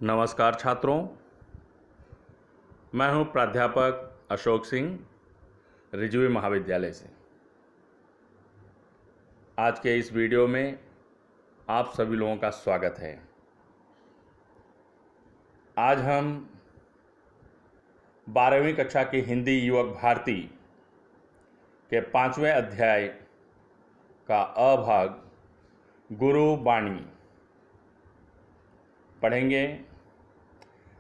नमस्कार छात्रों, मैं हूं प्राध्यापक अशोक सिंह, रिजवी महाविद्यालय से। आज के इस वीडियो में आप सभी लोगों का स्वागत है। आज हम 12वीं कक्षा की हिंदी युवक भारती के 5वें अध्याय का अ भाग गुरु बाणी पढ़ेंगे,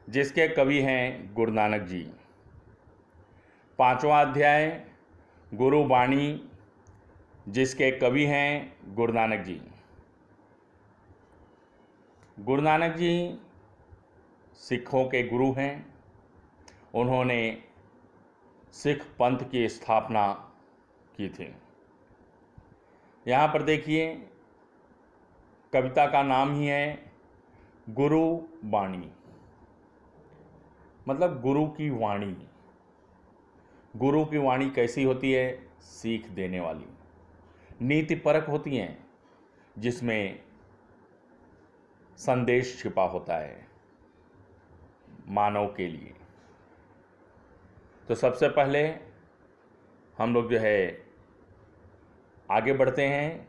जिसके कवि हैं गुरु नानक जी। 5वां अध्याय गुरु बाणी, जिसके कवि हैं गुरु नानक जी। गुरु नानक जी सिखों के गुरु हैं। उन्होंने सिख पंथ की स्थापना की थी। यहाँ पर देखिए, कविता का नाम ही है गुरु बाणी, मतलब गुरु की वाणी। गुरु की वाणी कैसी होती है? सीख देने वाली, नीतिपरक होती हैं, जिसमें संदेश छिपा होता है मानव के लिए। तो सबसे पहले हम लोग आगे बढ़ते हैं,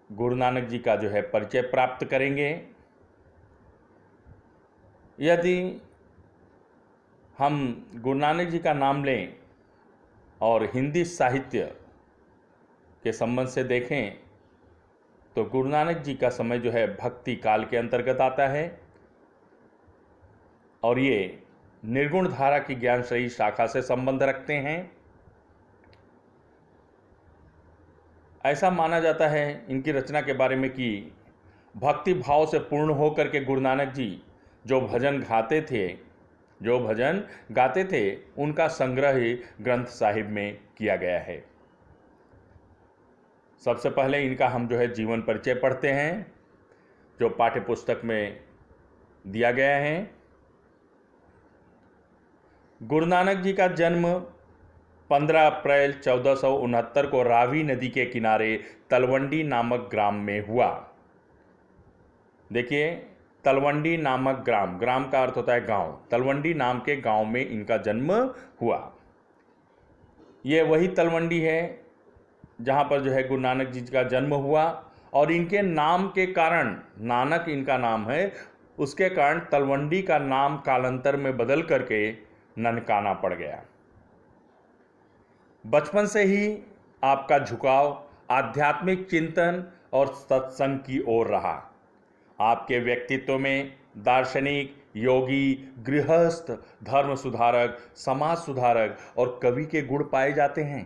गुरु नानक जी का परिचय प्राप्त करेंगे। यदि हम गुरु नानक जी का नाम लें और हिंदी साहित्य के संबंध से देखें तो गुरु नानक जी का समय भक्ति काल के अंतर्गत आता है और ये निर्गुण धारा की ज्ञानश्रेयी शाखा से संबंध रखते हैं। ऐसा माना जाता है इनकी रचना के बारे में कि भक्ति भाव से पूर्ण होकर के गुरु नानक जी जो भजन गाते थे उनका संग्रह ही ग्रंथ साहिब में किया गया है। सबसे पहले इनका हम जीवन परिचय पढ़ते हैं, जो पाठ्य पुस्तक में दिया गया है। गुरु नानक जी का जन्म 15 अप्रैल 1469 को रावी नदी के किनारे तलवंडी नामक ग्राम में हुआ। देखिए, तलवंडी नामक ग्राम, ग्राम का अर्थ होता है गांव। तलवंडी नाम के गांव में इनका जन्म हुआ। ये वही तलवंडी है जहां पर गुरु नानक जी का जन्म हुआ और इनके नाम के कारण, नानक इनका नाम है, उसके कारण तलवंडी का नाम कालांतर में बदल करके ननकाना पड़ गया। बचपन से ही आपका झुकाव आध्यात्मिक चिंतन और सत्संग की ओर रहा। आपके व्यक्तित्व में दार्शनिक, योगी, गृहस्थ, धर्म सुधारक, समाज सुधारक और कवि के गुण पाए जाते हैं।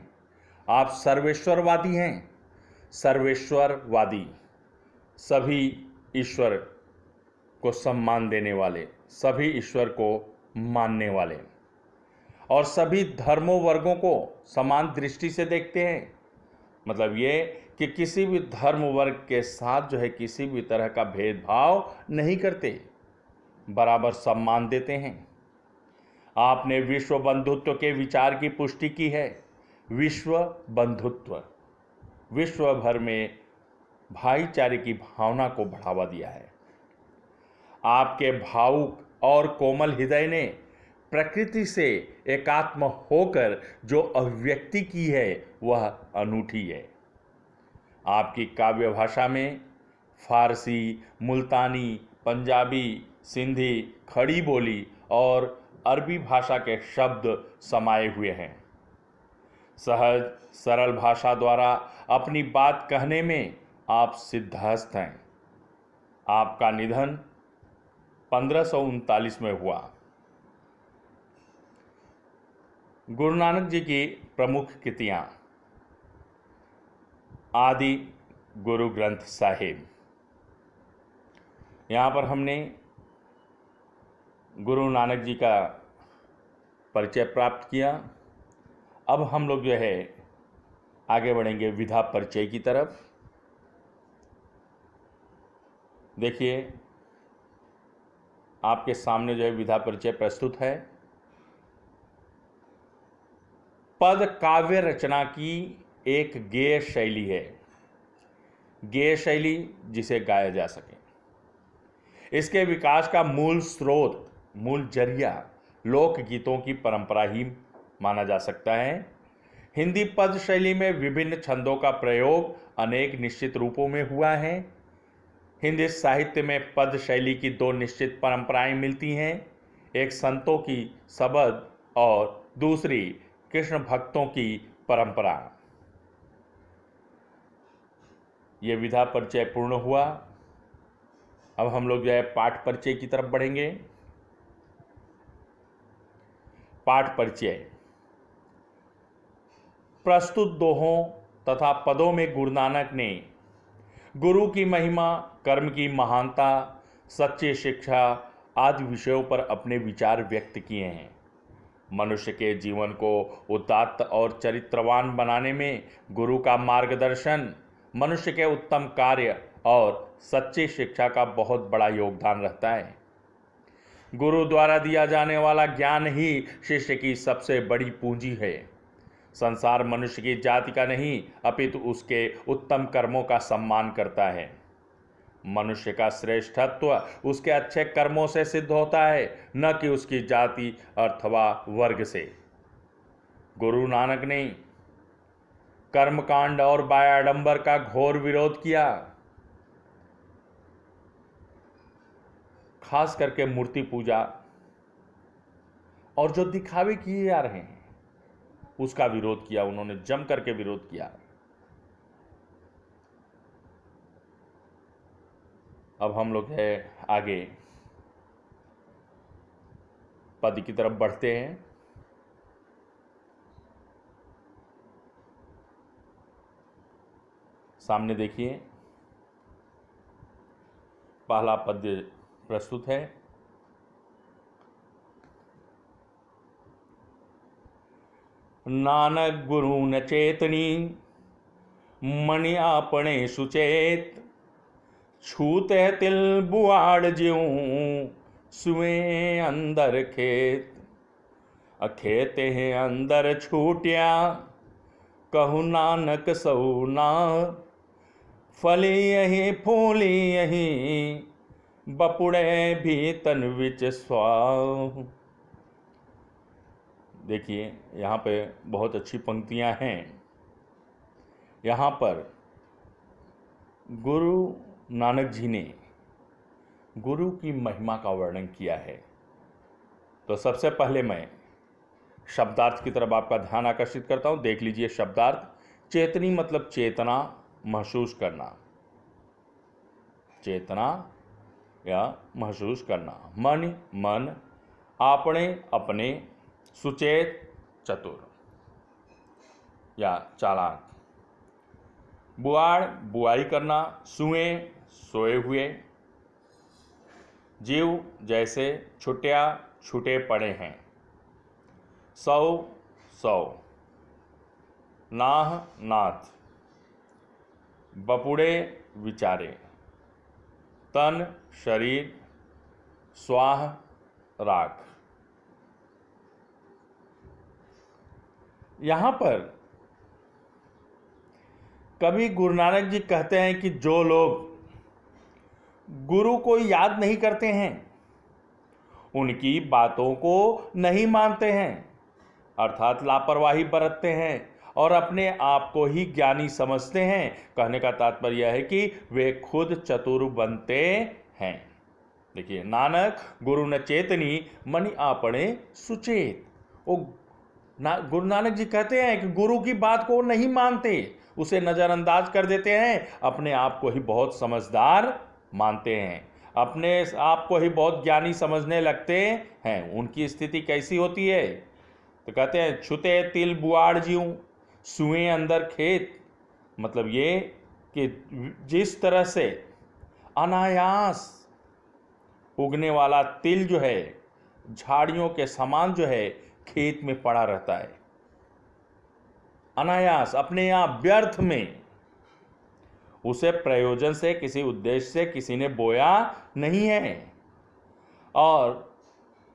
आप सर्वेश्वरवादी हैं। सर्वेश्वरवादी, सभी ईश्वर को सम्मान देने वाले, सभी ईश्वर को मानने वाले और सभी धर्मों वर्गों को समान दृष्टि से देखते हैं। मतलब ये कि किसी भी धर्म वर्ग के साथ किसी भी तरह का भेदभाव नहीं करते, बराबर सम्मान देते हैं। आपने विश्व बंधुत्व के विचार की पुष्टि की है। विश्व बंधुत्व, विश्व भर में भाईचारे की भावना को बढ़ावा दिया है। आपके भावुक और कोमल हृदय ने प्रकृति से एकात्म होकर जो अभिव्यक्ति की है वह अनूठी है। आपकी काव्य भाषा में फारसी, मुल्तानी, पंजाबी, सिंधी, खड़ी बोली और अरबी भाषा के शब्द समाये हुए हैं। सहज सरल भाषा द्वारा अपनी बात कहने में आप सिद्धहस्त हैं। आपका निधन 1539 में हुआ। गुरु नानक जी की प्रमुख कृतियाँ: आदि गुरु ग्रंथ साहिब। यहाँ पर हमने गुरु नानक जी का परिचय प्राप्त किया। अब हम लोग आगे बढ़ेंगे विधा परिचय की तरफ। देखिए, आपके सामने विधा परिचय प्रस्तुत है। पद काव्य रचना की एक गेय शैली है। गेय शैली जिसे गाया जा सके। इसके विकास का मूल स्रोत, मूल जरिया लोकगीतों की परंपरा ही माना जा सकता है। हिंदी पद शैली में विभिन्न छंदों का प्रयोग अनेक निश्चित रूपों में हुआ है। हिंदी साहित्य में पद शैली की दो निश्चित परंपराएं मिलती हैं, एक संतों की शबद और दूसरी कृष्ण भक्तों की परंपरा। यह विधा परिचय पूर्ण हुआ। अब हम लोग जो है पाठ परिचय की तरफ बढ़ेंगे। पाठ परिचय। प्रस्तुत दोहों तथा पदों में गुरु नानक ने गुरु की महिमा, कर्म की महानता, सच्ची शिक्षा आदि विषयों पर अपने विचार व्यक्त किए हैं। मनुष्य के जीवन को उदात्त और चरित्रवान बनाने में गुरु का मार्गदर्शन, मनुष्य के उत्तम कार्य और सच्ची शिक्षा का बहुत बड़ा योगदान रहता है। गुरु द्वारा दिया जाने वाला ज्ञान ही शिष्य की सबसे बड़ी पूंजी है। संसार मनुष्य की जाति का नहीं, अपितु उसके उत्तम कर्मों का सम्मान करता है। मनुष्य का श्रेष्ठत्व उसके अच्छे कर्मों से सिद्ध होता है, न कि उसकी जाति अथवा वर्ग से। गुरु नानक ने कर्मकांड और बायाडंबर का घोर विरोध किया, खास करके मूर्ति पूजा और जो दिखावे किए जा रहे हैं उसका विरोध किया। उन्होंने जम करके विरोध किया। अब हम लोग है आगे पद की तरफ बढ़ते हैं। सामने देखिए, पहला पद्य प्रस्तुत है। नानक गुरु न चेतनी, मणि आपणे सुचेत, छूते तिल बुआड़ ज्यों, सुए अंदर खेत। अखेते हैं अंदर छूटिया, कहु नानक सऊ ना, फली यही फूली यही, बपुड़े भी तन विच स्वाह। देखिए यहाँ पे बहुत अच्छी पंक्तियाँ हैं। यहाँ पर गुरु नानक जी ने गुरु की महिमा का वर्णन किया है। तो सबसे पहले मैं शब्दार्थ की तरफ आपका ध्यान आकर्षित करता हूँ। देख लीजिए शब्दार्थ। चेतनी मतलब चेतना, महसूस करना, चेतना या महसूस करना। मन, मन। आपने, अपने। सुचेत, चतुर या चालाक। बुआड़, बुआई करना। सुए, सोए हुए। जीव, जैसे छुट्या, छूटे पड़े हैं। सौ, सौ। नाह, नाथ। बपुड़े, विचारे। तन, शरीर। स्वाह, राख। यहाँ पर कभी गुरु नानक जी कहते हैं कि जो लोग गुरु को याद नहीं करते हैं, उनकी बातों को नहीं मानते हैं, अर्थात लापरवाही बरतते हैं और अपने आप को ही ज्ञानी समझते हैं। कहने का तात्पर्य यह है कि वे खुद चतुर बनते हैं। देखिए, नानक गुरु न चेतनी, मणि आपणे सुचेत। वो गुरु नानक जी कहते हैं कि गुरु की बात को नहीं मानते, उसे नज़रअंदाज कर देते हैं, अपने आप को ही बहुत समझदार मानते हैं, अपने आप को ही बहुत ज्ञानी समझने लगते हैं। उनकी स्थिति कैसी होती है? तो कहते हैं छुते तिल बुआड़ ज्यों, सुए अंदर खेत। मतलब ये कि जिस तरह से अनायास उगने वाला तिल जो है झाड़ियों के समान जो है खेत में पड़ा रहता है, अनायास, अपने आप, व्यर्थ में। उसे प्रयोजन से, किसी उद्देश्य से किसी ने बोया नहीं है और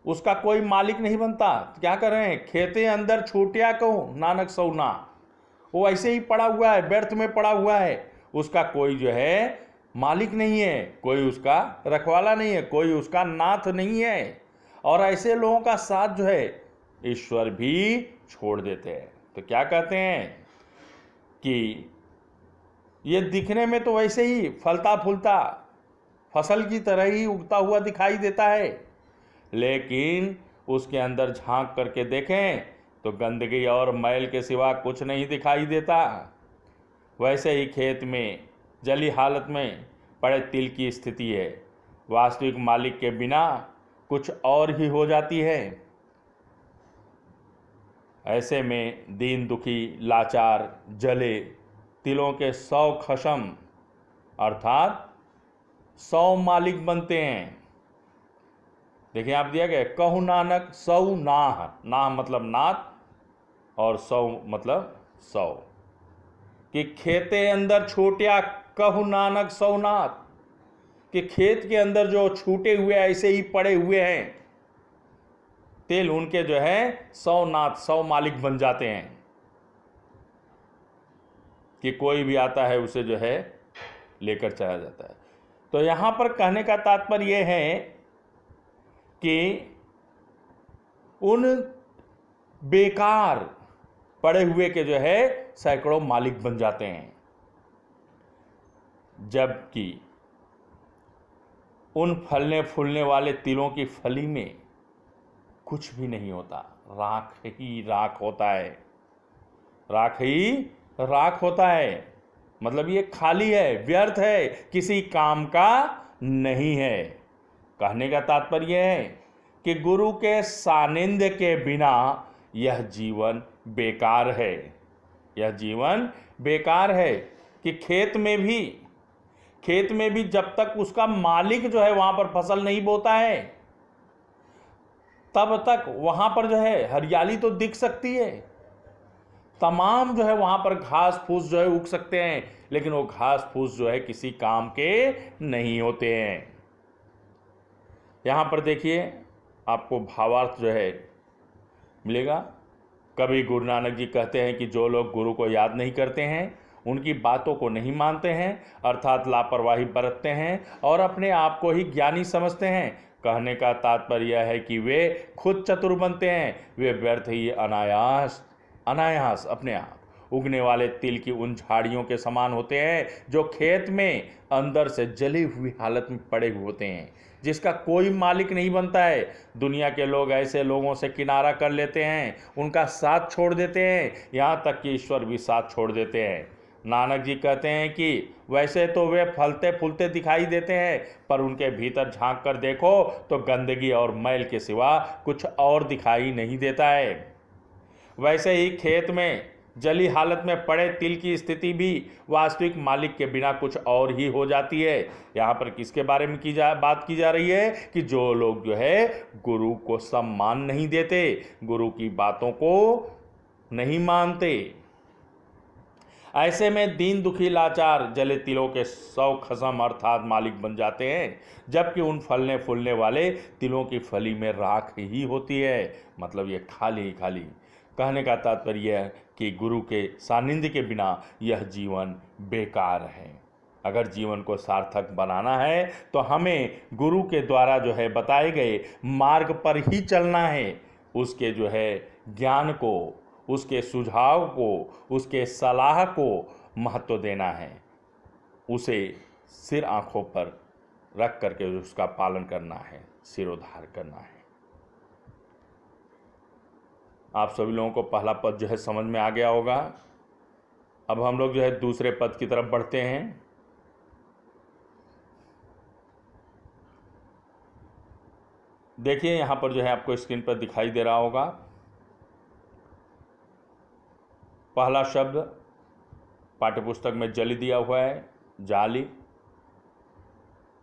उसका कोई मालिक नहीं बनता। तो क्या कर रहे हैं? खेते अंदर छूटिया कहूँ नानक सौना, वो ऐसे ही पड़ा हुआ है, व्यर्थ में पड़ा हुआ है, उसका कोई जो है मालिक नहीं है, कोई उसका रखवाला नहीं है, कोई उसका नाथ नहीं है। और ऐसे लोगों का साथ जो है ईश्वर भी छोड़ देते हैं। तो क्या कहते हैं कि ये दिखने में तो वैसे ही फलता फूलता फसल की तरह ही उगता हुआ दिखाई देता है, लेकिन उसके अंदर झांक करके देखें तो गंदगी और मैल के सिवा कुछ नहीं दिखाई देता। वैसे ही खेत में जली हालत में पड़े तिल की स्थिति है, वास्तविक मालिक के बिना कुछ और ही हो जाती है। ऐसे में दीन दुखी लाचार जले तिलों के 100 खशम अर्थात 100 मालिक बनते हैं। देखिए आप दिया गया, कहु नानक 100 नाह, नाह मतलब नाथ और 100 मतलब 100, कि खेते अंदर छोटिया कहु नानक 100 नाथ, कि खेत के अंदर जो छूटे हुए ऐसे ही पड़े हुए हैं तिल, उनके जो है 100 नाथ 100 मालिक बन जाते हैं, कि कोई भी आता है उसे जो है लेकर चला जाता है। तो यहां पर कहने का तात्पर्य यह है कि उन बेकार पड़े हुए के जो है सैकड़ों मालिक बन जाते हैं, जबकि उन फलने फूलने वाले तिलों की फली में कुछ भी नहीं होता, राख ही राख होता है, राख ही राख होता है। मतलब ये खाली है, व्यर्थ है, किसी काम का नहीं है। कहने का तात्पर्य है कि गुरु के सानिध्य के बिना यह जीवन बेकार है, यह जीवन बेकार है। कि खेत में भी जब तक उसका मालिक जो है वहां पर फसल नहीं बोता है तब तक वहां पर जो है हरियाली तो दिख सकती है, तमाम जो है वहां पर घास फूस जो है उग सकते हैं, लेकिन वो घास फूस जो है किसी काम के नहीं होते हैं। यहां पर देखिए आपको भावार्थ जो है मिलेगा। कभी गुरु नानक जी कहते हैं कि जो लोग गुरु को याद नहीं करते हैं, उनकी बातों को नहीं मानते हैं, अर्थात लापरवाही बरतते हैं और अपने आप को ही ज्ञानी समझते हैं। कहने का तात्पर्य यह है कि वे खुद चतुर बनते हैं, वे व्यर्थ ही अनायास अपने आप उगने वाले तिल की उन झाड़ियों के समान होते हैं जो खेत में अंदर से जली हुई हालत में पड़े हुए होते हैं, जिसका कोई मालिक नहीं बनता है। दुनिया के लोग ऐसे लोगों से किनारा कर लेते हैं, उनका साथ छोड़ देते हैं, यहाँ तक कि ईश्वर भी साथ छोड़ देते हैं। नानक जी कहते हैं कि वैसे तो वे फलते फूलते दिखाई देते हैं, पर उनके भीतर झांक कर देखो तो गंदगी और मैल के सिवा कुछ और दिखाई नहीं देता है। वैसे ही खेत में जली हालत में पड़े तिल की स्थिति भी वास्तविक मालिक के बिना कुछ और ही हो जाती है। यहाँ पर किसके बारे में बात की जा रही है कि जो लोग जो है गुरु को सम्मान नहीं देते, गुरु की बातों को नहीं मानते। ऐसे में दीन दुखी लाचार जले तिलों के 100 खसम अर्थात मालिक बन जाते हैं, जबकि उन फलने फूलने वाले तिलों की फली में राख ही होती है। मतलब ये खाली ही खाली। कहने का तात्पर्य है कि गुरु के सानिध्य के बिना यह जीवन बेकार है। अगर जीवन को सार्थक बनाना है तो हमें गुरु के द्वारा जो है बताए गए मार्ग पर ही चलना है, उसके जो है ज्ञान को, उसके सुझाव को, उसके सलाह को महत्व देना है, उसे सिर आंखों पर रख करके उसका पालन करना है, सिरोधार करना है। आप सभी लोगों को पहला पद जो है समझ में आ गया होगा। अब हम लोग जो है दूसरे पद की तरफ बढ़ते हैं। देखिए यहाँ पर जो है आपको स्क्रीन पर दिखाई दे रहा होगा, पहला शब्द पाठ्यपुस्तक में जली दिया हुआ है, जाली,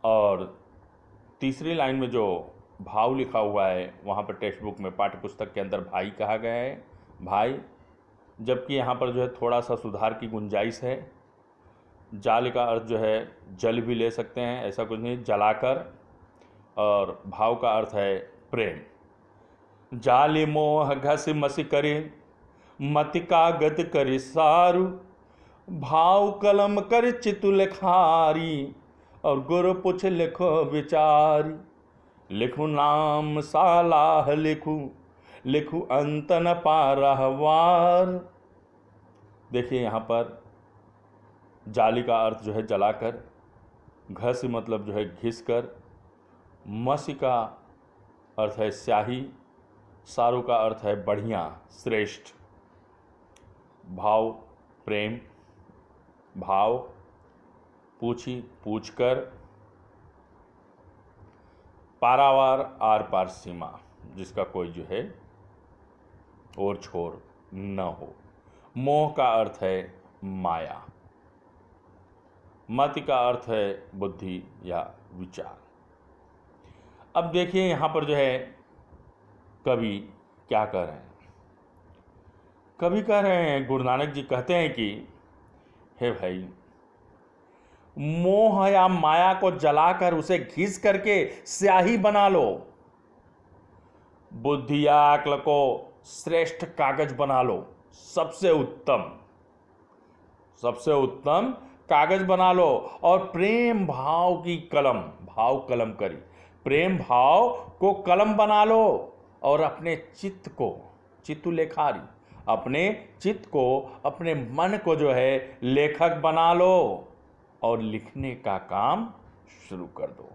और तीसरी लाइन में जो भाव लिखा हुआ है वहाँ पर टेक्स्ट बुक में पाठ्यपुस्तक के अंदर भाई कहा गया है, भाई, जबकि यहाँ पर जो है थोड़ा सा सुधार की गुंजाइश है। जाल का अर्थ जो है जल भी ले सकते हैं, ऐसा कुछ नहीं, जलाकर, और भाव का अर्थ है प्रेम। जाली मोह घस मसी करे मति कागद कर सारू, भाव कलम कर चितुल खारी, और गुरु पूछ लिखो विचार, लिखूं नाम सालाह लिखूं, लिखूं अंत न पारहवार। देखिए यहाँ पर जाली का अर्थ जो है जलाकर, घस मतलब जो है घिस कर, मसी का अर्थ है स्याही, सारू का अर्थ है बढ़िया श्रेष्ठ, भाव प्रेम, भाव पूछी पूछकर, पारावार आर पार सीमा, जिसका कोई जो है और छोर न हो। मोह का अर्थ है माया, मति का अर्थ है बुद्धि या विचार। अब देखिए यहाँ पर जो है कवि क्या कह रहे हैं। कवि कह रहे हैं, गुरु नानक जी कहते हैं कि हे भाई, मोह या माया को जलाकर उसे घिस करके स्याही बना लो, बुद्धि या अक्ल को श्रेष्ठ कागज बना लो, सबसे उत्तम कागज बना लो, और प्रेम भाव की कलम, भाव कलम करी, प्रेम भाव को कलम बना लो, और अपने चित्त को, चित्तु लेखारी, अपने चित्त को, अपने मन को जो है लेखक बना लो, और लिखने का काम शुरू कर दो।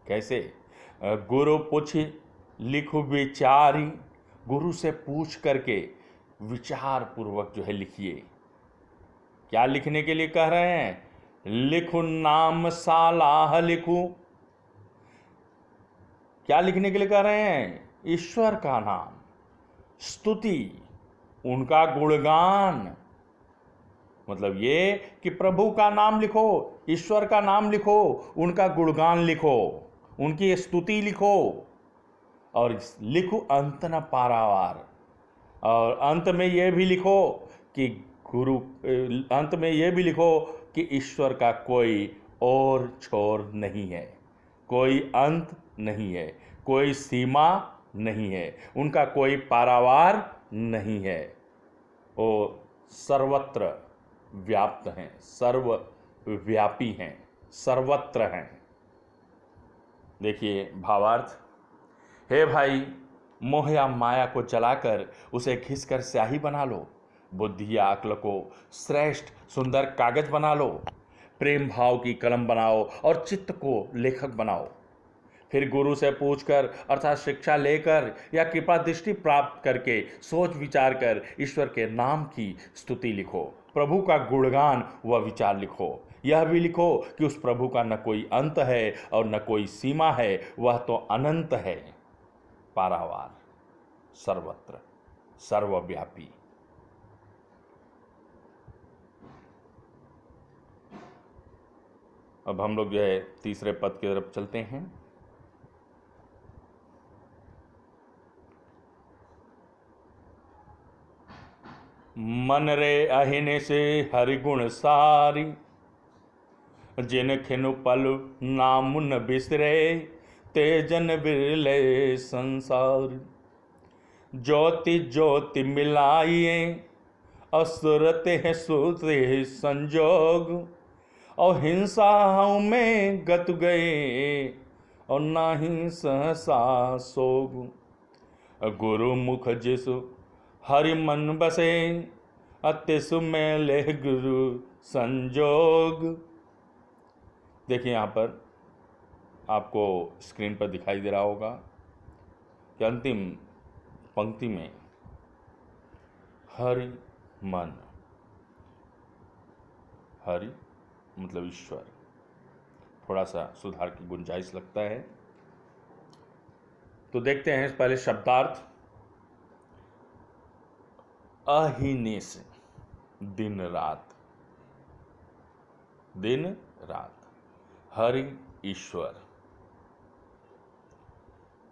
कैसे? गुरु पूछ लिखो विचारी, गुरु से पूछ करके विचार पूर्वक जो है लिखिए। क्या लिखने के लिए कह रहे हैं? लिखो नाम सालाह लिखो। क्या लिखने के लिए कह रहे हैं? ईश्वर का नाम, स्तुति, उनका गुणगान, मतलब ये कि प्रभु का नाम लिखो, ईश्वर का नाम लिखो, उनका गुणगान लिखो, उनकी स्तुति लिखो, और लिखो अंत न पारावार, और अंत में ये भी लिखो कि अंत में ये भी लिखो कि ईश्वर का कोई और छोर नहीं है, कोई अंत नहीं है, कोई सीमा नहीं है, उनका कोई पारावार नहीं है, वो सर्वत्र व्याप्त हैं, सर्वव्यापी हैं, सर्वत्र हैं। देखिए भावार्थ, हे भाई, मोह या माया को जलाकर उसे घिसकर स्याही बना लो, बुद्धि या अक्ल को श्रेष्ठ सुंदर कागज बना लो, प्रेम भाव की कलम बनाओ, और चित्त को लेखक बनाओ। फिर गुरु से पूछकर अर्थात शिक्षा लेकर या कृपा दृष्टि प्राप्त करके सोच विचार कर ईश्वर के नाम की स्तुति लिखो, प्रभु का गुणगान व विचार लिखो। यह भी लिखो कि उस प्रभु का न कोई अंत है और न कोई सीमा है, वह तो अनंत है, पारावार, सर्वत्र, सर्वव्यापी। अब हम लोग जो है तीसरे पद की तरफ चलते हैं। मन रे अहिने से हरिगुण सारी, जिन खिनु पल नाम न बिसरे, तेजन बिरले संसार। ज्योति ज्योति मिलाइए, असुरत है सुते संजोग, और हिंसा में गत गए, और नाही सहसा सोग। गुरु मुख जिसु हरि मन बसे, अतिसु में ले गुरु संजोग। देखिए यहाँ पर आपको स्क्रीन पर दिखाई दे रहा होगा कि अंतिम पंक्ति में हरि मन, हरि मतलब ईश्वर, थोड़ा सा सुधार की गुंजाइश लगता है। तो देखते हैं पहले शब्दार्थ। अहिने से दिन रात, दिन रात, हरि ईश्वर,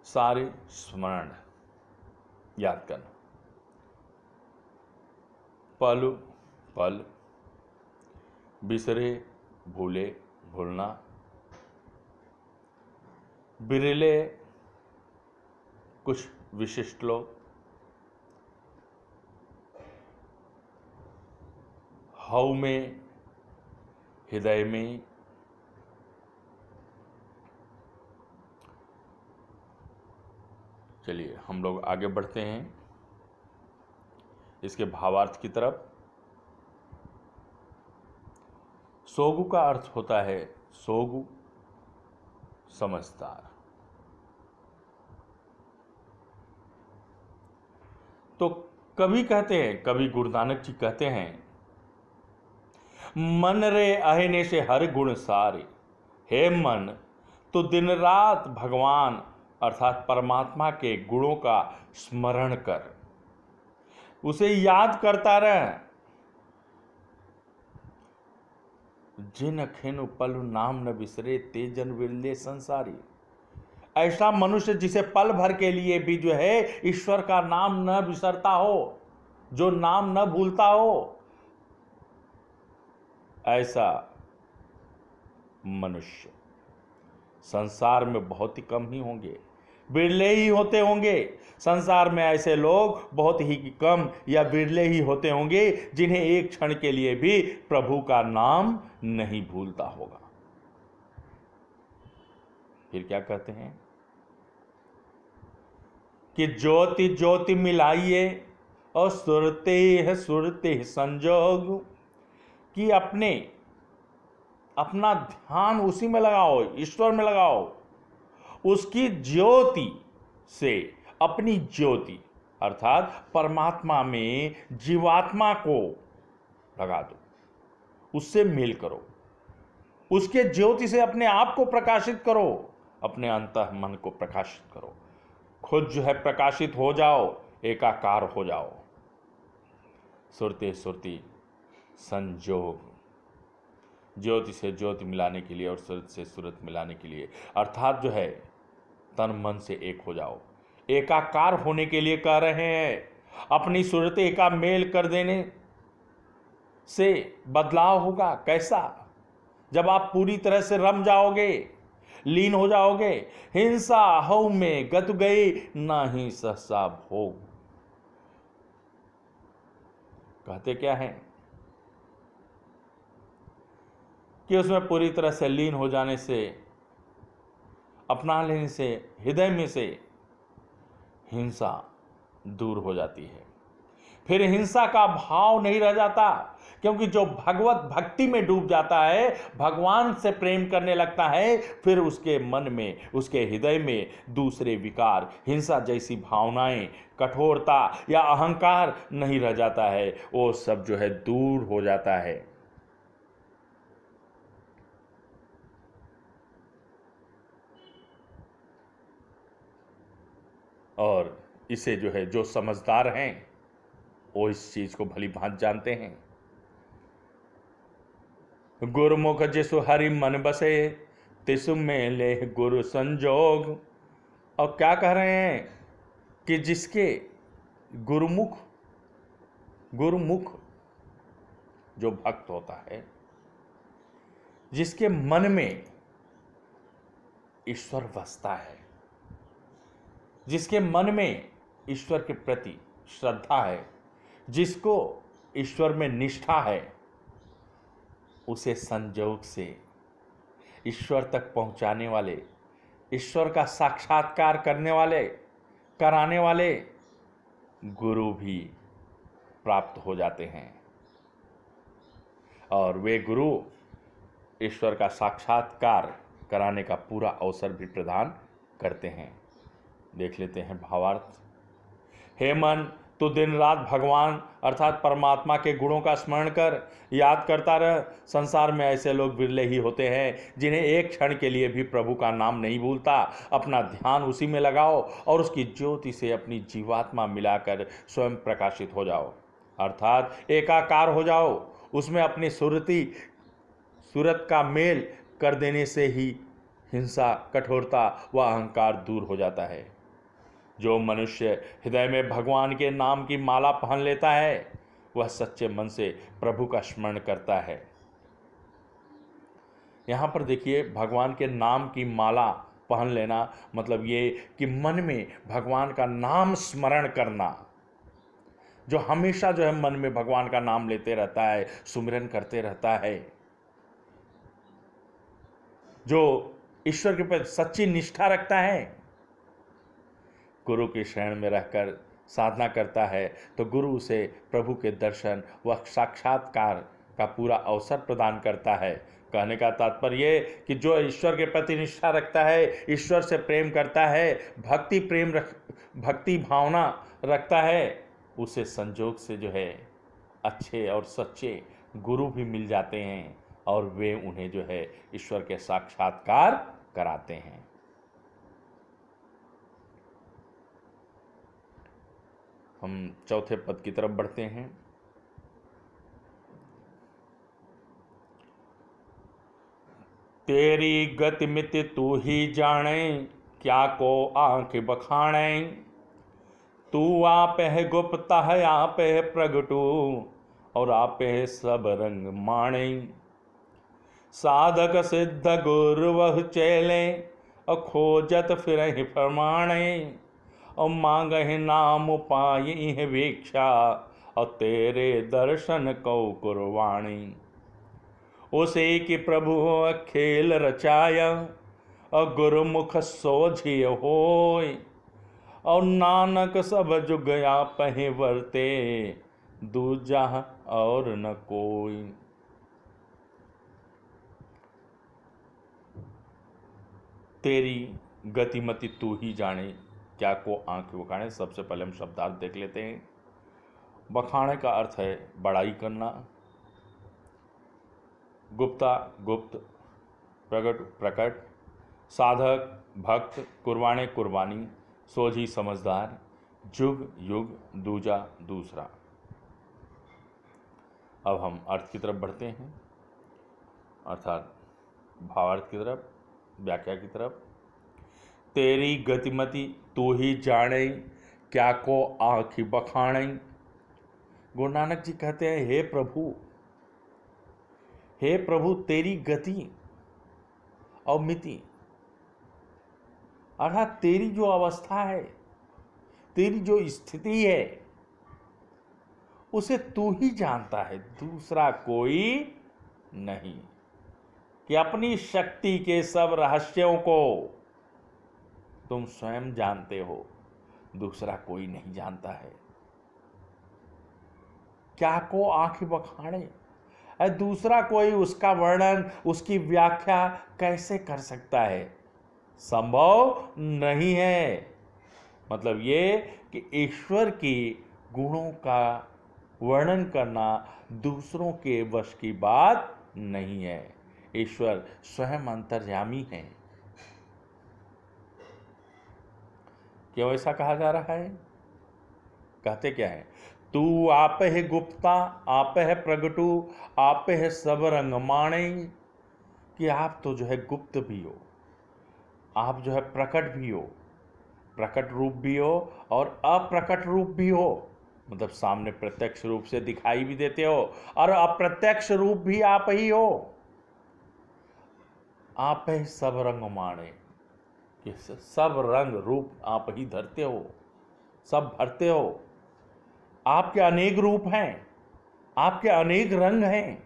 सारे स्मरण याद करना, पल पल, बिसरे भूले भूलना, बिरले कुछ विशिष्ट लोग, हव में हृदय में, चलिए हम लोग आगे बढ़ते हैं इसके भावार्थ की तरफ। सोगु का अर्थ होता है सोगु, समझदार। तो कवि कहते हैं, कवि गुरु नानक जी कहते हैं, मन रे अहने से हर गुण सारे। हे मन, तो दिन रात भगवान अर्थात परमात्मा के गुणों का स्मरण कर, उसे याद करता रह। जिन खिन पलु नाम न बिसरे, ते जन विरले संसारी। ऐसा मनुष्य जिसे पल भर के लिए भी जो है ईश्वर का नाम न बिसरता हो, जो नाम न भूलता हो, ऐसा मनुष्य संसार में बहुत ही कम ही होंगे, बिरले ही होते होंगे। संसार में ऐसे लोग बहुत ही कम या बिरले ही होते होंगे जिन्हें एक क्षण के लिए भी प्रभु का नाम नहीं भूलता होगा। फिर क्या कहते हैं कि ज्योति ज्योति मिलाइए और सुरते संजोग, कि अपना ध्यान उसी में लगाओ, ईश्वर में लगाओ। उसकी ज्योति से अपनी ज्योति अर्थात परमात्मा में जीवात्मा को लगा दो, उससे मेल करो, उसके ज्योति से अपने आप को प्रकाशित करो, अपने अंतः मन को प्रकाशित करो। खुद जो है प्रकाशित हो जाओ, एकाकार हो जाओ। सुरते सुरती संजोग, ज्योति से ज्योति मिलाने के लिए और सूरत से सूरत मिलाने के लिए, अर्थात जो है तन मन से एक हो जाओ, एकाकार होने के लिए कह रहे हैं। अपनी सूरतें का मेल कर देने से बदलाव होगा। कैसा? जब आप पूरी तरह से रम जाओगे, लीन हो जाओगे। हिंसा हऊ में गत गई, ना ही सहसा भोग। कहते क्या है कि उसमें पूरी तरह से लीन हो जाने से, अपना लेने से हृदय में से हिंसा दूर हो जाती है। फिर हिंसा का भाव नहीं रह जाता, क्योंकि जो भगवत भक्ति में डूब जाता है, भगवान से प्रेम करने लगता है, फिर उसके मन में, उसके हृदय में दूसरे विकार, हिंसा जैसी भावनाएं, कठोरता या अहंकार नहीं रह जाता है। वो सब जो है दूर हो जाता है। और इसे जो है, जो समझदार हैं वो इस चीज को भली भांति जानते हैं। गुरुमुख जिसु हरि मन बसे, तिसु में ले गुरु संजोग। और क्या कह रहे हैं कि जिसके गुरुमुख जो भक्त होता है, जिसके मन में ईश्वर बसता है, जिसके मन में ईश्वर के प्रति श्रद्धा है, जिसको ईश्वर में निष्ठा है, उसे संजोग से ईश्वर तक पहुंचाने वाले, ईश्वर का साक्षात्कार करने वाले, कराने वाले गुरु भी प्राप्त हो जाते हैं। और वे गुरु ईश्वर का साक्षात्कार कराने का पूरा अवसर भी प्रदान करते हैं। देख लेते हैं भावार्थ। हे मन, तो दिन रात भगवान अर्थात परमात्मा के गुणों का स्मरण कर, याद करता रह। संसार में ऐसे लोग बिरले ही होते हैं जिन्हें एक क्षण के लिए भी प्रभु का नाम नहीं भूलता। अपना ध्यान उसी में लगाओ और उसकी ज्योति से अपनी जीवात्मा मिलाकर स्वयं प्रकाशित हो जाओ, अर्थात एकाकार हो जाओ। उसमें अपनी सूरत का मेल कर देने से ही हिंसा, कठोरता व अहंकार दूर हो जाता है। जो मनुष्य हृदय में भगवान के नाम की माला पहन लेता है, वह सच्चे मन से प्रभु का स्मरण करता है। यहाँ पर देखिए, भगवान के नाम की माला पहन लेना मतलब ये कि मन में भगवान का नाम स्मरण करना। जो हमेशा जो है मन में भगवान का नाम लेते रहता है, सुमिरन करते रहता है, जो ईश्वर के प्रति सच्ची निष्ठा रखता है, गुरु की शरण में रहकर साधना करता है तो गुरु उसे प्रभु के दर्शन व साक्षात्कार का पूरा अवसर प्रदान करता है। कहने का तात्पर्य ये कि जो ईश्वर के प्रति निष्ठा रखता है, ईश्वर से प्रेम करता है, भक्ति भावना रखता है, उसे संजोग से जो है अच्छे और सच्चे गुरु भी मिल जाते हैं और वे उन्हें जो है ईश्वर के साक्षात्कार कराते हैं। हम चौथे पद की तरफ बढ़ते हैं। तेरी गतिमिति तू ही जाने, क्या को आंख बखाने। तू आप है गुप्ता है, आप है प्रगटू, और आप है सब रंग माणे। साधक सिद्ध गुरु वह चेले, और खोजत फिर फरमाणे। और मांगहि नाम पाई है वीक्षा, और तेरे दर्शन कौ कुरवाणी। उसे की प्रभु खेल रचाया, और गुरुमुख सोझी होय। और नानक सब जुग आपहि वर्ते, दूजा और न कोई। तेरी गतिमति तू ही जाने, क्या को आंख बखाने। सबसे पहले हम शब्दार्थ देख लेते हैं। बखाने का अर्थ है बड़ाई करना, गुप्ता गुप्त, प्रगट प्रकट, साधक भक्त, कुर्बाने कुर्बानी, सोझी समझदार, जुग युग, दूजा दूसरा। अब हम अर्थ की तरफ बढ़ते हैं, अर्थात भावार्थ की तरफ, व्याख्या की तरफ। तेरी गतिमति तू ही जाने, क्या को आँखि बखाने। गुरु नानक जी कहते हैं, हे प्रभु तेरी गति और मिति, अर्थात तेरी जो अवस्था है, तेरी जो स्थिति है, उसे तू ही जानता है, दूसरा कोई नहीं। कि अपनी शक्ति के सब रहस्यों को तुम स्वयं जानते हो, दूसरा कोई नहीं जानता है। क्या को आंख बखाने, दूसरा कोई उसका वर्णन, उसकी व्याख्या कैसे कर सकता है, संभव नहीं है। मतलब ये कि ईश्वर की गुणों का वर्णन करना दूसरों के वश की बात नहीं है। ईश्वर स्वयं अंतर्यामी है। क्यों ऐसा कहा जा रहा है? कहते क्या है? तू आप है गुप्ता, आप है प्रगटू, आप है सब रंग माणे। कि आप तो जो है गुप्त भी हो, आप जो है प्रकट भी हो, प्रकट रूप भी हो और अप्रकट रूप भी हो। मतलब सामने प्रत्यक्ष रूप से दिखाई भी देते हो और अप्रत्यक्ष रूप भी आप ही हो। आप है सब रंग माणे, कि सब रंग रूप आप ही धरते हो, सब भरते हो। आपके अनेक रूप हैं, आपके अनेक रंग हैं।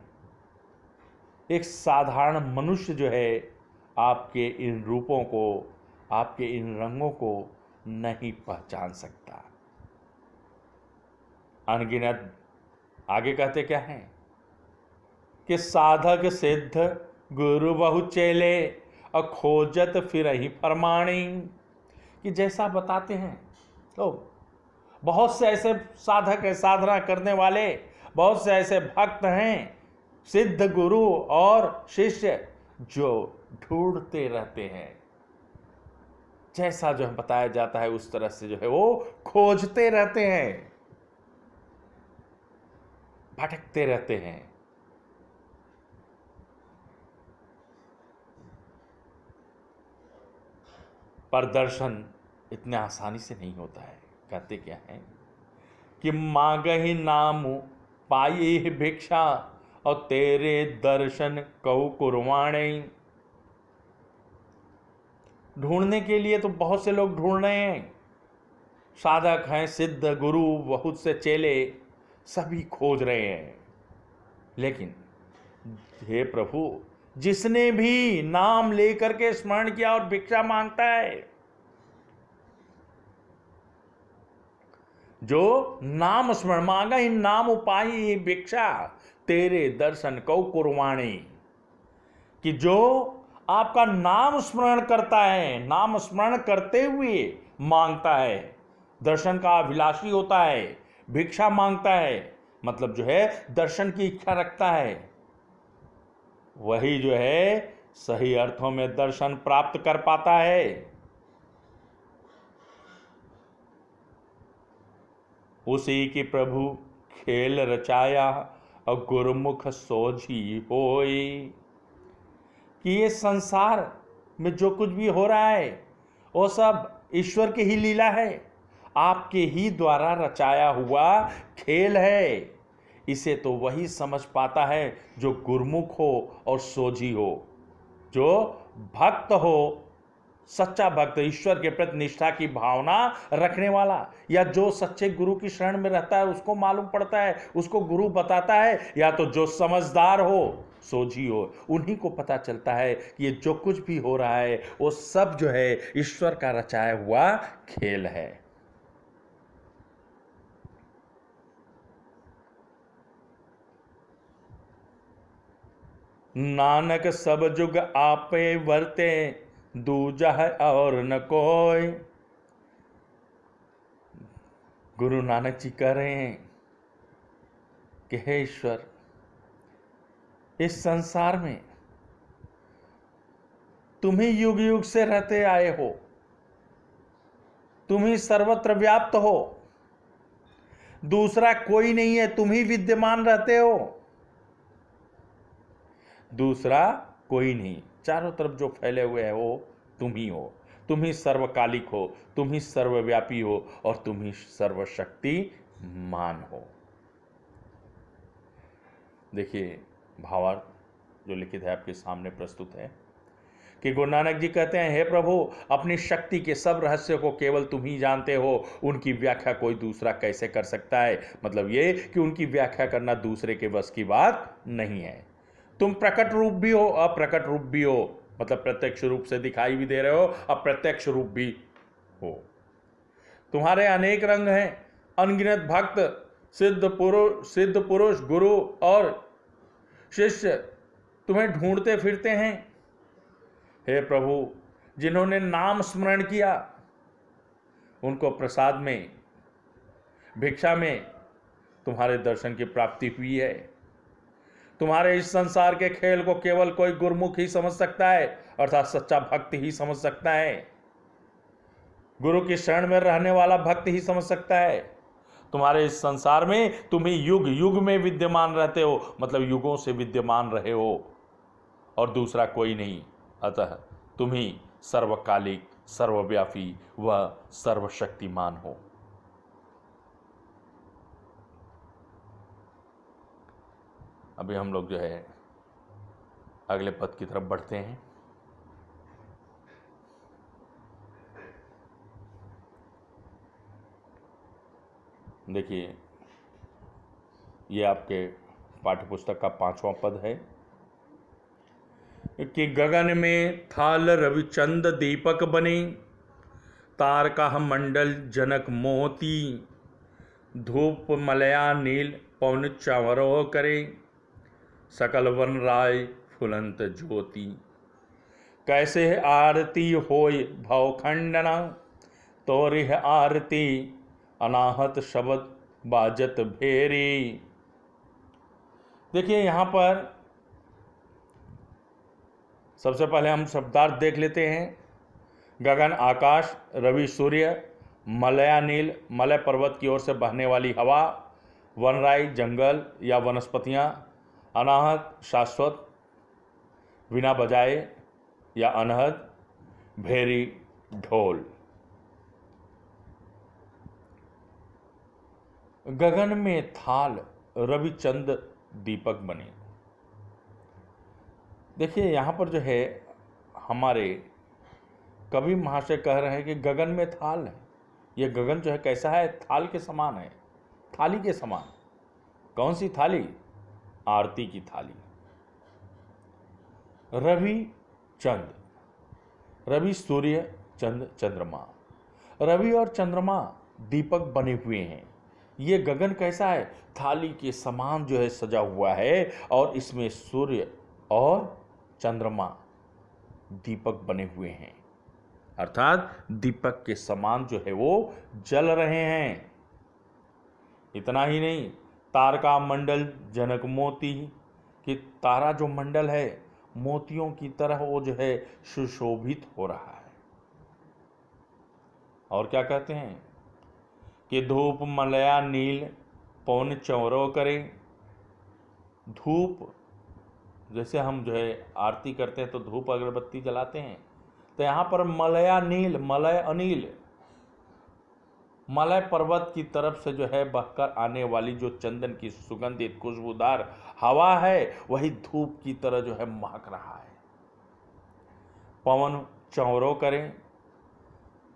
एक साधारण मनुष्य जो है आपके इन रूपों को, आपके इन रंगों को नहीं पहचान सकता। अनगिनत आगे कहते क्या हैं कि साधक सिद्ध गुरु बहु चेले, खोजत फिर ही फरमाणी। कि जैसा बताते हैं तो बहुत से ऐसे साधक है, साधना करने वाले बहुत से ऐसे भक्त हैं, सिद्ध गुरु और शिष्य जो ढूंढते रहते हैं। जैसा जो बताया जाता है उस तरह से जो है वो खोजते रहते हैं, भटकते रहते हैं। पर दर्शन इतने आसानी से नहीं होता है। कहते क्या है कि मांगहि नाम पाई भिक्षा, और तेरे दर्शन कऊ कुरवाणे। ढूंढने के लिए तो बहुत से लोग ढूंढ रहे हैं, साधक हैं, सिद्ध गुरु, बहुत से चेले, सभी खोज रहे हैं। लेकिन हे प्रभु, जिसने भी नाम लेकर के स्मरण किया और भिक्षा मांगता है, जो नाम स्मरण मांगा इन नाम उपाई भिक्षा तेरे दर्शन को कुर्बानी, कि जो आपका नाम स्मरण करता है, नाम स्मरण करते हुए मांगता है, दर्शन का अभिलाषी होता है, भिक्षा मांगता है, मतलब जो है दर्शन की इच्छा रखता है, वही जो है सही अर्थों में दर्शन प्राप्त कर पाता है। उसी की प्रभु खेल रचाया और गुरुमुख सोझी होई, कि ये संसार में जो कुछ भी हो रहा है वो सब ईश्वर की ही लीला है, आपके ही द्वारा रचाया हुआ खेल है। इसे तो वही समझ पाता है जो गुरुमुख हो और सोझी हो, जो भक्त हो, सच्चा भक्त, ईश्वर के प्रति निष्ठा की भावना रखने वाला, या जो सच्चे गुरु की शरण में रहता है उसको मालूम पड़ता है, उसको गुरु बताता है, या तो जो समझदार हो, सोझी हो, उन्हीं को पता चलता है कि ये जो कुछ भी हो रहा है वो सब जो है ईश्वर का रचाया हुआ खेल है। नानक सब जुग आपे वर्ते दूजा है और न कोई। गुरु नानक जी कह रहे हैं कि हे ईश्वर, इस संसार में तुम ही युग युग से रहते आए हो, तुम ही सर्वत्र व्याप्त हो, दूसरा कोई नहीं है, तुम ही विद्यमान रहते हो, दूसरा कोई नहीं, चारों तरफ जो फैले हुए है वो तुम ही हो, तुम ही सर्वकालिक हो, तुम ही सर्वव्यापी हो और तुम ही सर्वशक्तिमान हो। देखिए भावार्थ जो लिखित है आपके सामने प्रस्तुत है कि गुरु नानक जी कहते हैं, हे प्रभु, अपनी शक्ति के सब रहस्य को केवल तुम ही जानते हो, उनकी व्याख्या कोई दूसरा कैसे कर सकता है। मतलब ये कि उनकी व्याख्या करना दूसरे के बस की बात नहीं है। तुम प्रकट रूप भी हो, अप्रकट रूप भी हो, मतलब प्रत्यक्ष रूप से दिखाई भी दे रहे हो, अप्रत्यक्ष रूप भी हो। तुम्हारे अनेक रंग हैं, अनगिनत भक्त, सिद्ध पुरुष, गुरु और शिष्य तुम्हें ढूंढते फिरते हैं। हे प्रभु, जिन्होंने नाम स्मरण किया उनको प्रसाद में, भिक्षा में तुम्हारे दर्शन की प्राप्ति हुई है। तुम्हारे इस संसार के खेल को केवल कोई गुरुमुख ही समझ सकता है, अर्थात सच्चा भक्त ही समझ सकता है, गुरु की शरण में रहने वाला भक्त ही समझ सकता है। तुम्हारे इस संसार में तुम ही युग युग में विद्यमान रहते हो, मतलब युगों से विद्यमान रहे हो और दूसरा कोई नहीं, अतः तुम ही सर्वकालिक, सर्वव्यापी व सर्वशक्तिमान हो। अभी हम लोग जो है अगले पद की तरफ बढ़ते हैं। देखिए, ये आपके पाठ्यपुस्तक का 5वां पद है कि गगन में थाल रविचंद दीपक बने, तारका मंडल जनक मोती, धूप मलया नील पवन चावरो करे, सकल वन राय फुलंत ज्योति। कैसे आरती होय भवखंडना, तोरिह आरती अनाहत शब्द बाजत भेरी। देखिए, यहाँ पर सबसे पहले हम शब्दार्थ देख लेते हैं। गगन आकाश, रवि सूर्य, मलया नील मलय पर्वत की ओर से बहने वाली हवा, वनराई जंगल या वनस्पतियाँ, अनाहत शाश्वत बिना बजाए या अनहद भेरी ढोल। गगन में थाल रविचंद दीपक बने। देखिए, यहाँ पर जो है हमारे कवि महाशय कह रहे हैं कि गगन में थाल है। ये गगन जो है कैसा है? थाल के समान है, थाली के समान। कौन सी थाली? आरती की थाली। रवि चंद, रवि सूर्य, चंद चंद्रमा। रवि और चंद्रमा दीपक बने हुए हैं। ये गगन कैसा है? थाली के समान जो है सजा हुआ है, और इसमें सूर्य और चंद्रमा दीपक बने हुए हैं, अर्थात दीपक के समान जो है वो जल रहे हैं। इतना ही नहीं, तारका मंडल जनक मोती, कि तारा जो मंडल है मोतियों की तरह वो जो है सुशोभित हो रहा है। और क्या कहते हैं कि धूप मलया नील पौन चौरो करे। धूप, जैसे हम जो है आरती करते हैं तो धूप अगरबत्ती जलाते हैं, तो यहाँ पर मलया नील, मलय अनिल, मलय पर्वत की तरफ से जो है बहकर आने वाली जो चंदन की सुगंधित खुशबूदार हवा है, वही धूप की तरह जो है महक रहा है। पवन चौरो करें,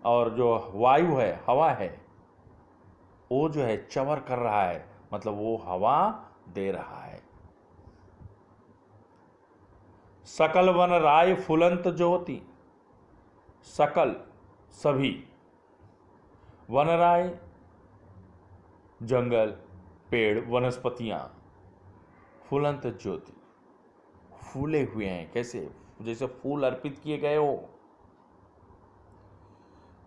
और जो वायु है, हवा है, वो जो है चवर कर रहा है, मतलब वो हवा दे रहा है। सकल वन राय फुलंत ज्योति, सकल सभी, वन राय जंगल, पेड़, वनस्पतियां, फुलंत ज्योति फूले हुए हैं। कैसे? जैसे फूल अर्पित किए गए हो,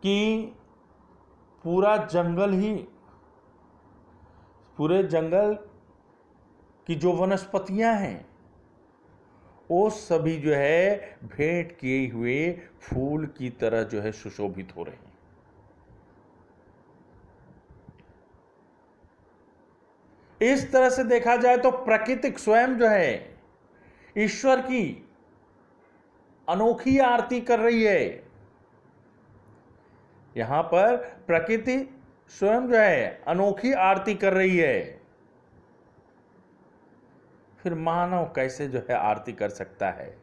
कि पूरा जंगल ही, पूरे जंगल की जो वनस्पतियां हैं वो सभी जो है भेंट किए हुए फूल की तरह जो है सुशोभित हो रहे हैं। इस तरह से देखा जाए तो प्रकृति स्वयं जो है ईश्वर की अनोखी आरती कर रही है। यहां पर प्रकृति स्वयं जो है अनोखी आरती कर रही है, फिर मानव कैसे जो है आरती कर सकता है?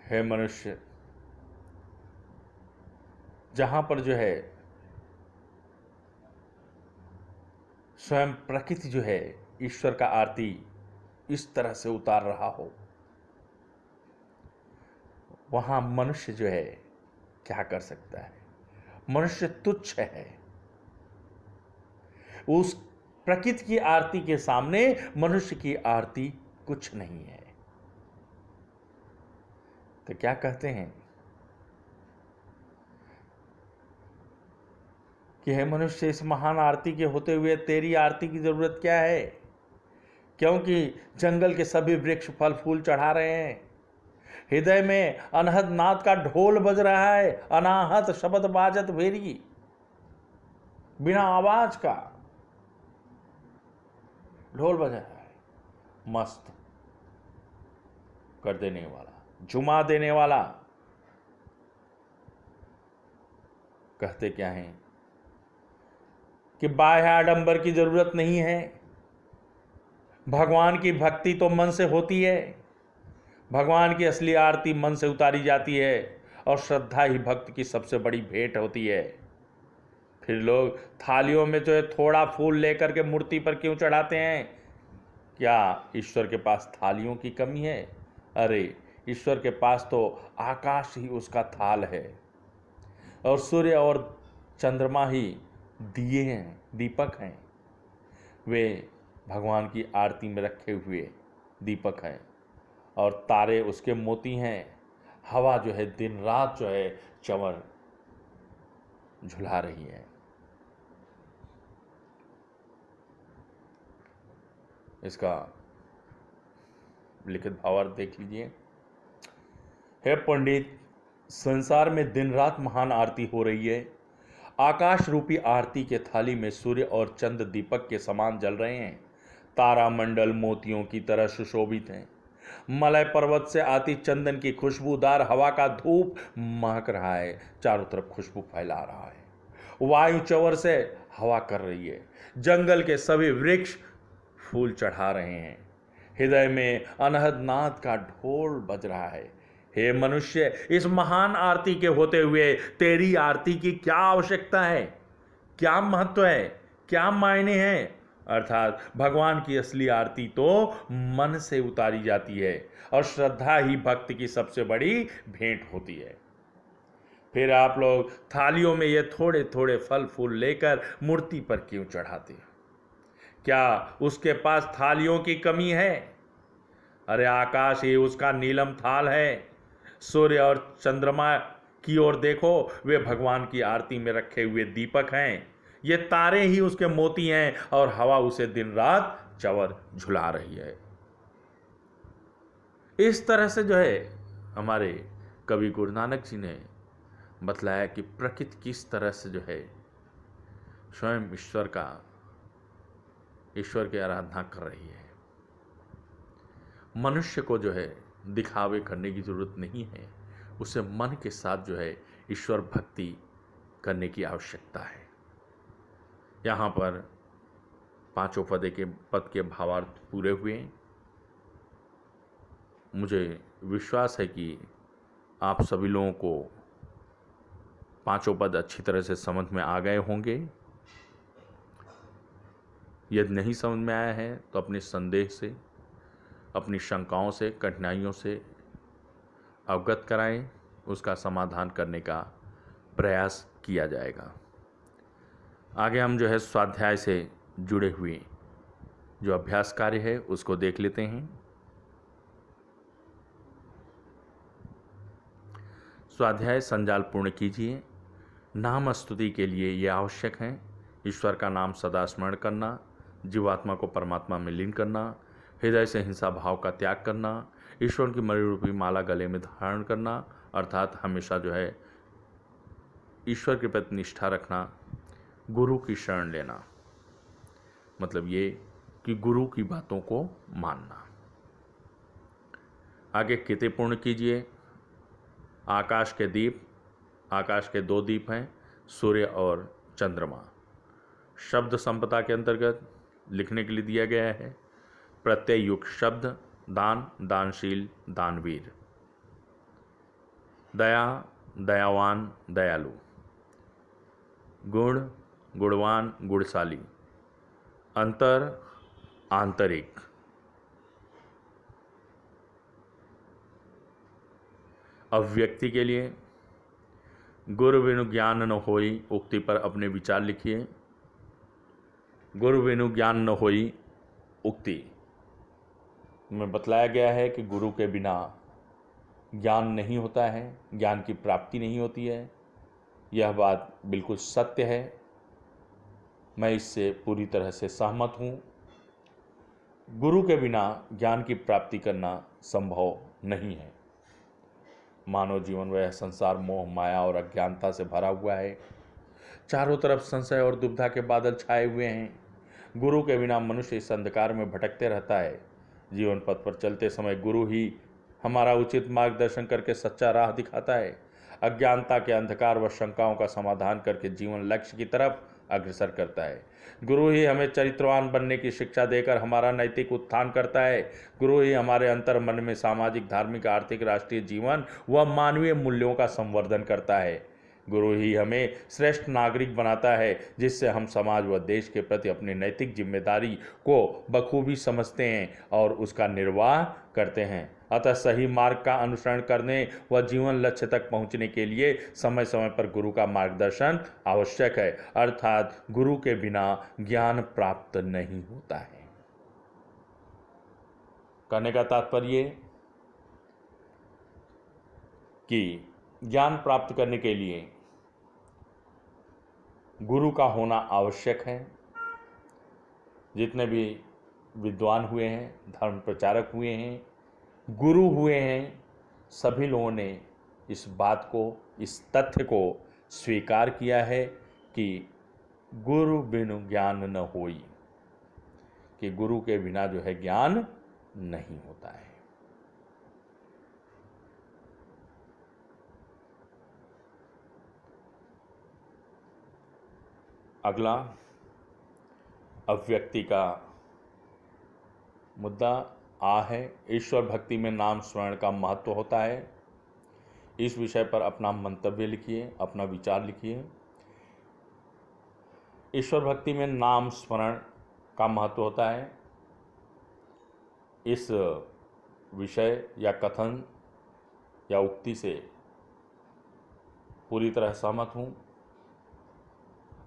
हे मनुष्य, जहां पर जो है स्वयं प्रकृति जो है ईश्वर का आरती इस तरह से उतार रहा हो, वहां मनुष्य जो है क्या कर सकता है? मनुष्य तुच्छ है। उस प्रकृति की आरती के सामने मनुष्य की आरती कुछ नहीं है। तो क्या कहते हैं कि हे मनुष्य, इस महान आरती के होते हुए तेरी आरती की जरूरत क्या है? क्योंकि जंगल के सभी वृक्ष फल फूल चढ़ा रहे हैं, हृदय में अनहद नाद का ढोल बज रहा है, अनाहत शब्द बाजत भेरी, बिना आवाज का ढोल बज रहा है, मस्त कर देने वाला, झुमा देने वाला। कहते क्या है कि बाह्य आडंबर की जरूरत नहीं है, भगवान की भक्ति तो मन से होती है, भगवान की असली आरती मन से उतारी जाती है, और श्रद्धा ही भक्त की सबसे बड़ी भेंट होती है। फिर लोग थालियों में जो है थोड़ा फूल लेकर के मूर्ति पर क्यों चढ़ाते हैं? क्या ईश्वर के पास थालियों की कमी है? अरे ईश्वर के पास तो आकाश ही उसका थाल है, और सूर्य और चंद्रमा ही दिए हैं, दीपक हैं। वे भगवान की आरती में रखे हुए दीपक हैं, और तारे उसके मोती हैं। हवा जो है दिन रात जो है चंवर झुला रही है। इसका लिखित भावार्थ देख लीजिए। हे पंडित, संसार में दिन रात महान आरती हो रही है। आकाश रूपी आरती के थाली में सूर्य और चंद्र दीपक के समान जल रहे हैं। तारा मंडल मोतियों की तरह सुशोभित हैं। मलय पर्वत से आती चंदन की खुशबूदार हवा का धूप महक रहा है, चारों तरफ खुशबू फैला रहा है। वायु चंवर से हवा कर रही है। जंगल के सभी वृक्ष फूल चढ़ा रहे हैं। हृदय में अनहद नाद का ढोल बज रहा है। हे मनुष्य, इस महान आरती के होते हुए तेरी आरती की क्या आवश्यकता है? क्या महत्व है? क्या मायने हैं? अर्थात भगवान की असली आरती तो मन से उतारी जाती है और श्रद्धा ही भक्त की सबसे बड़ी भेंट होती है। फिर आप लोग थालियों में ये थोड़े थोड़े फल फूल लेकर मूर्ति पर क्यों चढ़ाते हो? क्या उसके पास थालियों की कमी है? अरे आकाश ही उसका नीलम थाल है। सूर्य और चंद्रमा की ओर देखो, वे भगवान की आरती में रखे हुए दीपक हैं। ये तारे ही उसके मोती हैं और हवा उसे दिन रात चंवर झुला रही है। इस तरह से जो है हमारे कवि गुरु नानक जी ने बतलाया कि प्रकृति किस तरह से जो है स्वयं ईश्वर की आराधना कर रही है। मनुष्य को जो है दिखावे करने की जरूरत नहीं है, उसे मन के साथ जो है ईश्वर भक्ति करने की आवश्यकता है। यहाँ पर पांचों पद के भावार्थ पूरे हुए। मुझे विश्वास है कि आप सभी लोगों को पांचों पद अच्छी तरह से समझ में आ गए होंगे। यदि नहीं समझ में आया है तो अपने संदेह से, अपनी शंकाओं से, कठिनाइयों से अवगत कराएं, उसका समाधान करने का प्रयास किया जाएगा। आगे हम जो है स्वाध्याय से जुड़े हुए जो अभ्यास कार्य है उसको देख लेते हैं। स्वाध्याय संजाल पूर्ण कीजिए। नाम स्तुति के लिए ये आवश्यक है। ईश्वर का नाम सदा स्मरण करना, जीवात्मा को परमात्मा में लीन करना, हृदय से हिंसा भाव का त्याग करना, ईश्वर की मणि रूपी माला गले में धारण करना, अर्थात हमेशा जो है ईश्वर के प्रति निष्ठा रखना, गुरु की शरण लेना, मतलब ये कि गुरु की बातों को मानना। आगे किते पूर्ण कीजिए। आकाश के दीप, आकाश के दो दीप हैं, सूर्य और चंद्रमा। शब्द संपदा के अंतर्गत लिखने के लिए दिया गया है। प्रत्यय युक्त शब्द दान, दानशील, दानवीर। दया, दयावान, दयालु। गुण, गुणवान, गुणशाली। अंतर, आंतरिक। अभिव्यक्ति के लिए गुरु बिनु ज्ञान न होई उक्ति पर अपने विचार लिखिए। गुरु बिनु ज्ञान न होई उक्ति में बतलाया गया है कि गुरु के बिना ज्ञान नहीं होता है, ज्ञान की प्राप्ति नहीं होती है। यह बात बिल्कुल सत्य है, मैं इससे पूरी तरह से सहमत हूँ। गुरु के बिना ज्ञान की प्राप्ति करना संभव नहीं है। मानव जीवन वह संसार मोह, माया और अज्ञानता से भरा हुआ है। चारों तरफ संशय और दुविधा के बादल छाए हुए हैं। गुरु के बिना मनुष्य इस अंधकार में भटकते रहता है। जीवन पथ पर चलते समय गुरु ही हमारा उचित मार्गदर्शन करके सच्चा राह दिखाता है। अज्ञानता के अंधकार व शंकाओं का समाधान करके जीवन लक्ष्य की तरफ अग्रसर करता है। गुरु ही हमें चरित्रवान बनने की शिक्षा देकर हमारा नैतिक उत्थान करता है। गुरु ही हमारे अंतर मन में सामाजिक, धार्मिक, आर्थिक, राष्ट्रीय जीवन व मानवीय मूल्यों का संवर्धन करता है। गुरु ही हमें श्रेष्ठ नागरिक बनाता है, जिससे हम समाज व देश के प्रति अपनी नैतिक जिम्मेदारी को बखूबी समझते हैं और उसका निर्वाह करते हैं। अतः सही मार्ग का अनुसरण करने व जीवन लक्ष्य तक पहुंचने के लिए समय समय पर गुरु का मार्गदर्शन आवश्यक है, अर्थात गुरु के बिना ज्ञान प्राप्त नहीं होता है। कहने का तात्पर्य कि ज्ञान प्राप्त करने के लिए गुरु का होना आवश्यक है। जितने भी विद्वान हुए हैं, धर्म प्रचारक हुए हैं, गुरु हुए हैं, सभी लोगों ने इस बात को, इस तथ्य को स्वीकार किया है कि गुरु बिनु ज्ञान न होई, कि गुरु के बिना जो है ज्ञान नहीं होता है। अगला अभिव्यक्ति का मुद्दा आ है। ईश्वर भक्ति में नाम स्मरण का महत्व होता है। इस विषय पर अपना मंतव्य लिखिए, अपना विचार लिखिए। ईश्वर भक्ति में नाम स्मरण का महत्व होता है। इस विषय या कथन या उक्ति से पूरी तरह सहमत हूँ।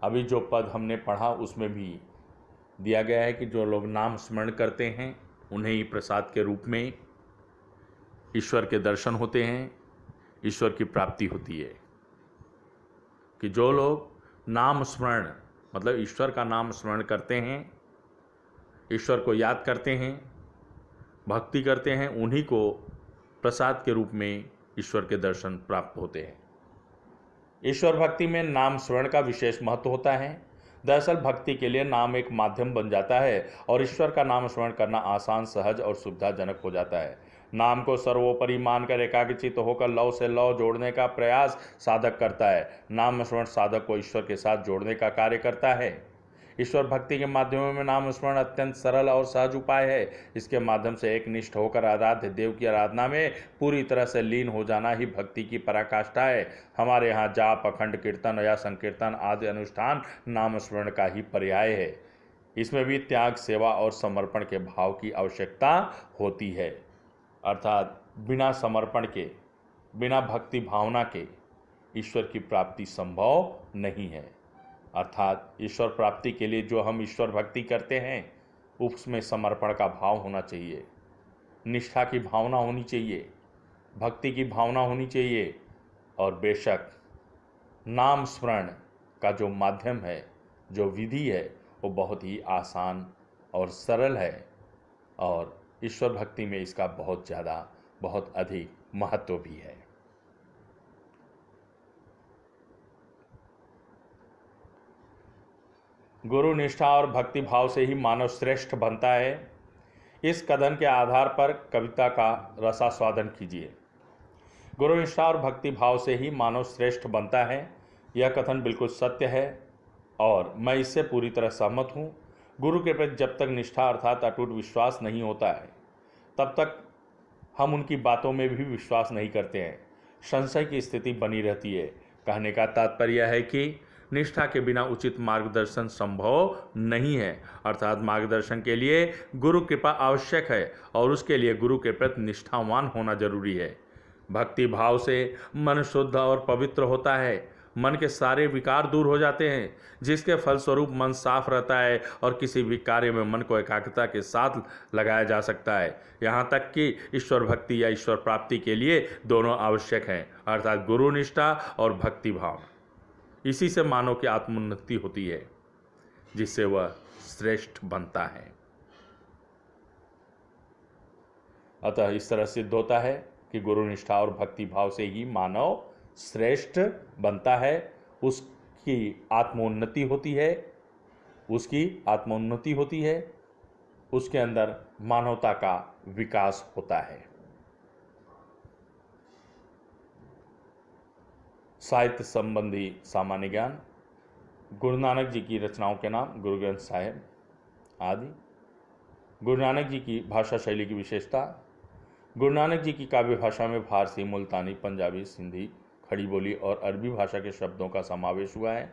अभी जो पद हमने पढ़ा उसमें भी दिया गया है कि जो लोग नाम स्मरण करते हैं उन्हें ही प्रसाद के रूप में ईश्वर के दर्शन होते हैं, ईश्वर की प्राप्ति होती है। कि जो लोग नाम स्मरण मतलब ईश्वर का नाम स्मरण करते हैं, ईश्वर को याद करते हैं, भक्ति करते हैं, उन्हीं को प्रसाद के रूप में ईश्वर के दर्शन प्राप्त होते हैं। ईश्वर भक्ति में नाम स्मरण का विशेष महत्व होता है। दरअसल भक्ति के लिए नाम एक माध्यम बन जाता है और ईश्वर का नाम स्मरण करना आसान, सहज और सुविधाजनक हो जाता है। नाम को सर्वोपरि मानकर एकाग्रचित्त होकर लौ से लौ जोड़ने का प्रयास साधक करता है। नाम स्मरण साधक को ईश्वर के साथ जोड़ने का कार्य करता है। ईश्वर भक्ति के माध्यमों में नाम स्मरण अत्यंत सरल और सहज उपाय है। इसके माध्यम से एक निष्ठ होकर आराध्य देव की आराधना में पूरी तरह से लीन हो जाना ही भक्ति की पराकाष्ठा है। हमारे यहाँ जाप, अखंड कीर्तन या संकीर्तन आदि अनुष्ठान नाम स्मरण का ही पर्याय है। इसमें भी त्याग, सेवा और समर्पण के भाव की आवश्यकता होती है। अर्थात बिना समर्पण के, बिना भक्ति भावना के ईश्वर की प्राप्ति संभव नहीं है। अर्थात ईश्वर प्राप्ति के लिए जो हम ईश्वर भक्ति करते हैं उसमें समर्पण का भाव होना चाहिए, निष्ठा की भावना होनी चाहिए, भक्ति की भावना होनी चाहिए और बेशक नाम स्मरण का जो माध्यम है, जो विधि है, वो बहुत ही आसान और सरल है और ईश्वर भक्ति में इसका बहुत ज़्यादा, बहुत अधिक महत्व भी है। गुरु निष्ठा और भक्ति भाव से ही मानव श्रेष्ठ बनता है। इस कथन के आधार पर कविता का रसास्वादन कीजिए। गुरु निष्ठा और भक्ति भाव से ही मानव श्रेष्ठ बनता है। यह कथन बिल्कुल सत्य है और मैं इससे पूरी तरह सहमत हूँ। गुरु के प्रति जब तक निष्ठा अर्थात अटूट विश्वास नहीं होता है तब तक हम उनकी बातों में भी विश्वास नहीं करते हैं। संशय की स्थिति बनी रहती है। कहने का तात्पर्य है कि निष्ठा के बिना उचित मार्गदर्शन संभव नहीं है। अर्थात मार्गदर्शन के लिए गुरु कृपा आवश्यक है और उसके लिए गुरु के प्रति निष्ठावान होना जरूरी है। भक्ति भाव से मन शुद्ध और पवित्र होता है। मन के सारे विकार दूर हो जाते हैं, जिसके फलस्वरूप मन साफ रहता है और किसी भी कार्य में मन को एकाग्रता के साथ लगाया जा सकता है। यहाँ तक कि ईश्वर भक्ति या ईश्वर प्राप्ति के लिए दोनों आवश्यक हैं, अर्थात गुरु निष्ठा और भक्ति भाव। इसी से मानव की आत्मोन्नति होती है, जिससे वह श्रेष्ठ बनता है। अतः इस तरह सिद्ध होता है कि गुरु निष्ठा और भक्ति भाव से ही मानव श्रेष्ठ बनता है, उसकी आत्मोन्नति होती है, उसके अंदर मानवता का विकास होता है। साहित्य संबंधी सामान्य ज्ञान, गुरु नानक जी की रचनाओं के नाम, गुरु ग्रंथ साहिब आदि। गुरु नानक जी की भाषा शैली की विशेषता। गुरु नानक जी की काव्य भाषा में फारसी, मुल्तानी, पंजाबी, सिंधी, खड़ी बोली और अरबी भाषा के शब्दों का समावेश हुआ है।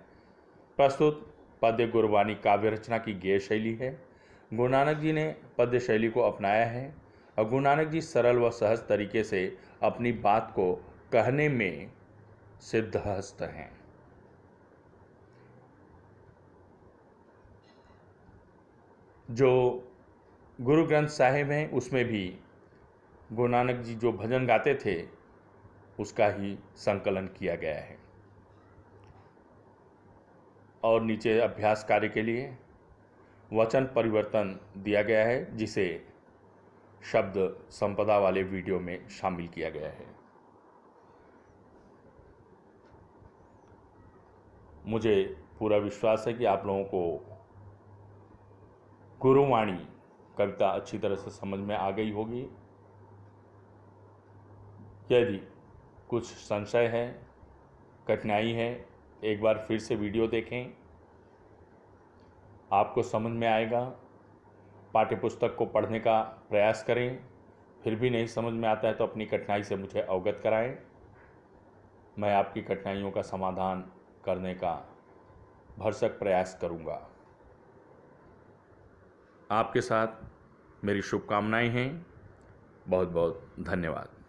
प्रस्तुत पद्य गुरबानी काव्य रचना की गेय शैली है। गुरु नानक जी ने पद्य शैली को अपनाया है और गुरु नानक जी सरल व सहज तरीके से अपनी बात को कहने में सिद्धहस्त हैं। जो गुरु ग्रंथ साहिब हैं उसमें भी गुरु नानक जी जो भजन गाते थे उसका ही संकलन किया गया है। और नीचे अभ्यास कार्य के लिए वचन परिवर्तन दिया गया है, जिसे शब्द संपदा वाले वीडियो में शामिल किया गया है। मुझे पूरा विश्वास है कि आप लोगों को गुरुवाणी कविता अच्छी तरह से समझ में आ गई होगी। यदि कुछ संशय है, कठिनाई है, एक बार फिर से वीडियो देखें, आपको समझ में आएगा। पाठ्यपुस्तक को पढ़ने का प्रयास करें। फिर भी नहीं समझ में आता है तो अपनी कठिनाई से मुझे अवगत कराएं। मैं आपकी कठिनाइयों का समाधान करने का भरसक प्रयास करूंगा। आपके साथ मेरी शुभकामनाएं हैं। बहुत बहुत धन्यवाद।